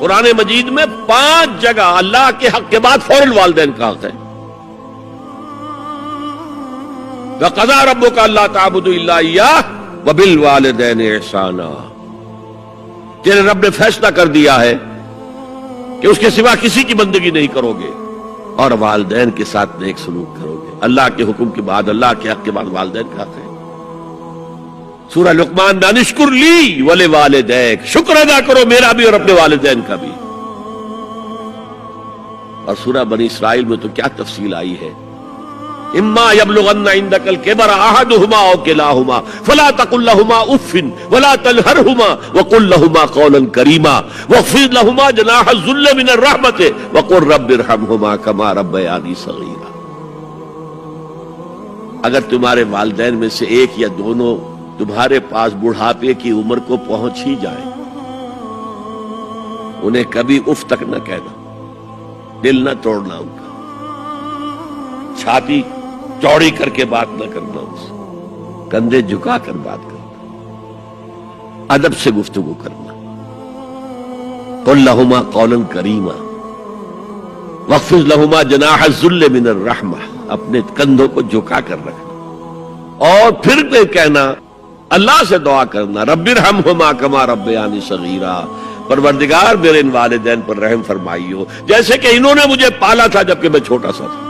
قرآن مجید میں 5 جگہ اللہ کے حق کے بعد فوراً والدین کا حق ہے. وَقَضَىٰ رَبُّكَ أَلَّا تَعْبُدُوا إِلَّا إِيَّاهُ وَبِالْوَالِدَيْنِ إِحْسَانًا. تیرے رب نے فیصلہ کر دیا ہے کہ اس کے سوا کسی کی بندگی نہیں کرو گے اور والدین کے ساتھ نیک سلوک کرو گے. اللہ کے حکم کے بعد، اللہ کے حق کے بعد والدین کا حق ہے. سورہ لقمان میں انشکر لی ولوالدیک، شکر ادا کرو میرا بھی اور اپنے والدین کا بھی. اور سورہ بنی اسرائیل میں تو کیا تفصیل آئی ہے. اما یبلغن عندک الکبر احدہما او کلاہما فلا تقل لہما اف ولا تنہرہما وقل لہما قولا کریما واخفض لہما جناح الذل من الرحمۃ وقل رب ارحمہما کما ربیانی صغیرا. اگر تمہارے والدین میں سے ایک یا دونوں تمہارے پاس بڑھاپے کی عمر کو پہنچ ہی جائے، انہیں کبھی اف تک نہ کہنا، دل نہ توڑنا ان کا، چھاتی چوڑی کر کے بات نہ کرنا، ان سے کندھے جھکا کر بات کرنا، ادب سے گفتگو کرنا. قل لہما قولا کریما واخفض لہما جناح الذل من الرحمہ، اپنے کندھوں کو جھکا کر رکھنا. اور پھر کہنا، اللہ سے دعا کرنا، رب ارحمہما کما ربیانی صغیرا، پروردگار میرے ان والدین پر رحم فرمائیو جیسے کہ انہوں نے مجھے پالا تھا جبکہ میں چھوٹا سا تھا.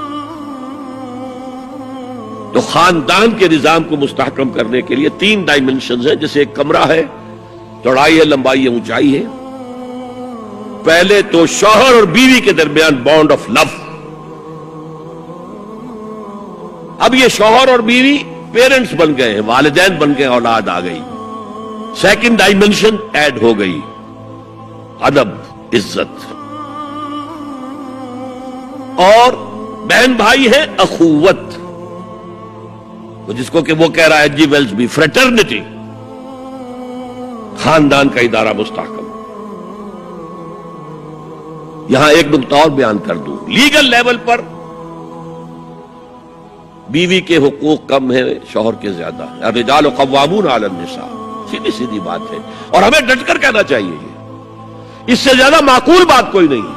تو خاندان کے نظام کو مستحکم کرنے کے لیے 3 ڈائمنشنز ہیں. جیسے ایک کمرہ ہے، چوڑائی ہے، لمبائی ہے، اونچائی ہے. پہلے تو شوہر اور بیوی کے درمیان بانڈ آف لو. اب یہ شوہر اور بیوی پیرنٹس بن گئے ہیں، والدین بن گئے، اولاد آ گئی. سیکنڈ ڈائمنشن ایڈ ہو گئی، ادب، عزت. اور بہن بھائی ہے، اخوت، جس کو کہ وہ کہہ رہا ہے جی ویلز بھی، فریٹرنٹی. خاندان کا ادارہ مستحکم. یہاں ایک نقطہ اور بیان کر دوں. لیگل لیول پر بیوی کے حقوق کم ہیں، شوہر کے زیادہ. الرجال قوامون علی النساء، سیدھی سیدھی بات ہے اور ہمیں ڈٹ کر کہنا چاہیے. یہ اس سے زیادہ معقول بات کوئی نہیں.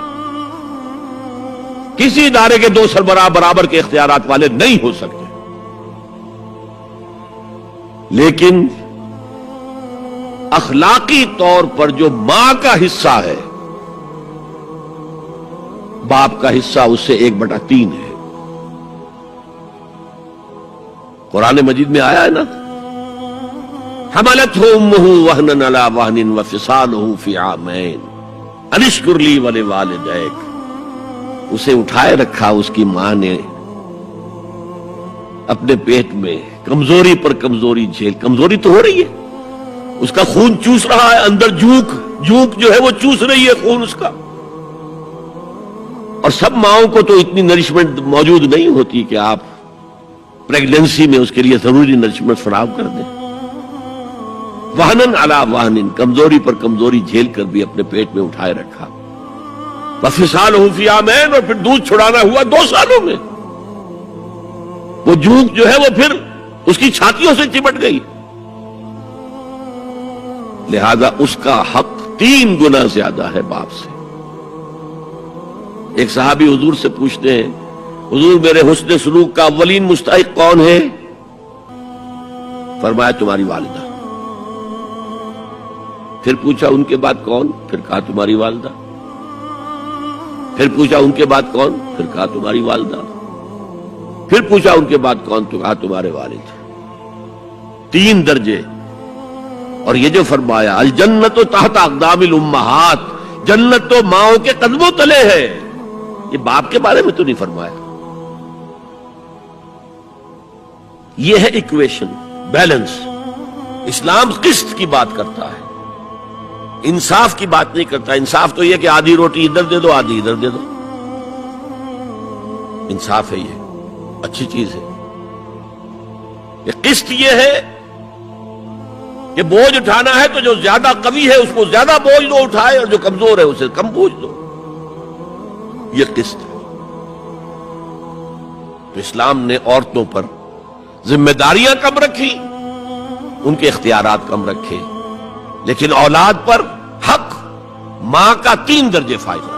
کسی ادارے کے 2 سربراہ برابر کے اختیارات والے نہیں ہو سکتے. لیکن اخلاقی طور پر جو ماں کا حصہ ہے، باپ کا حصہ اس سے 1/3 ہے. قرآن مجید میں آیا ہے نا، حملتہ امہ وہنا علی وہن وفصالہ فی عامین ان اشکر لی ولوالدیک. اسے اٹھائے رکھا اس کی ماں نے اپنے پیٹ میں، کمزوری پر کمزوری جھیل. کمزوری تو ہو رہی ہے، اس کا خون چوس رہا ہے اندر، جھونک جو ہے وہ چوس رہی ہے خون اس کا. اور سب ماؤں کو تو اتنی نرشمنٹ موجود نہیں ہوتی کہ آپ پریگننسی میں اس کے لیے ضروری نرشمنٹ فراہم کر دیں. وہنن علی وہن، کمزوری پر کمزوری جھیل کر بھی اپنے پیٹ میں اٹھائے رکھا. وفصالہ فی عامین، اور پھر دودھ چھڑانا ہوا 2 سالوں میں. وہ جھونک جو ہے وہ پھر اس کی چھاتیوں سے چمٹ گئی. لہذا اس کا حق 3 گنا زیادہ ہے باپ سے. ایک صحابی حضور سے پوچھتے ہیں، حضور میرے حسن سلوک کا اولین مستحق کون ہے؟ فرمایا تمہاری والدہ. پھر پوچھا ان کے بعد کون؟ پھر کہا تمہاری والدہ. پھر پوچھا ان کے بعد کون؟ پھر کہا تمہاری والدہ. پھر پوچھا ان کے بعد کون؟ تو کہا تمہارے والد. 3 درجے. اور یہ جو فرمایا الجنت تحت اقدام الامہات، جنت تو ماؤں کے قدموں تلے ہے، یہ باپ کے بارے میں تو نہیں فرمایا. یہ ہے ایکویشن، بیلنس. اسلام قسط کی بات کرتا ہے، انصاف کی بات نہیں کرتا. انصاف تو یہ کہ آدھی روٹی ادھر دے دو، آدھی ادھر دے دو. انصاف ہے، یہ اچھی چیز ہے. یہ قسط یہ ہے کہ بوجھ اٹھانا ہے تو جو زیادہ قوی ہے اس کو زیادہ بوجھ دو اٹھائے، اور جو کمزور ہے اسے کم بوجھ دو. یہ قسط ہے. تو اسلام نے عورتوں پر ذمہ داریاں کم رکھی، ان کے اختیارات کم رکھے، لیکن اولاد پر حق ماں کا 3 درجے فائدہ.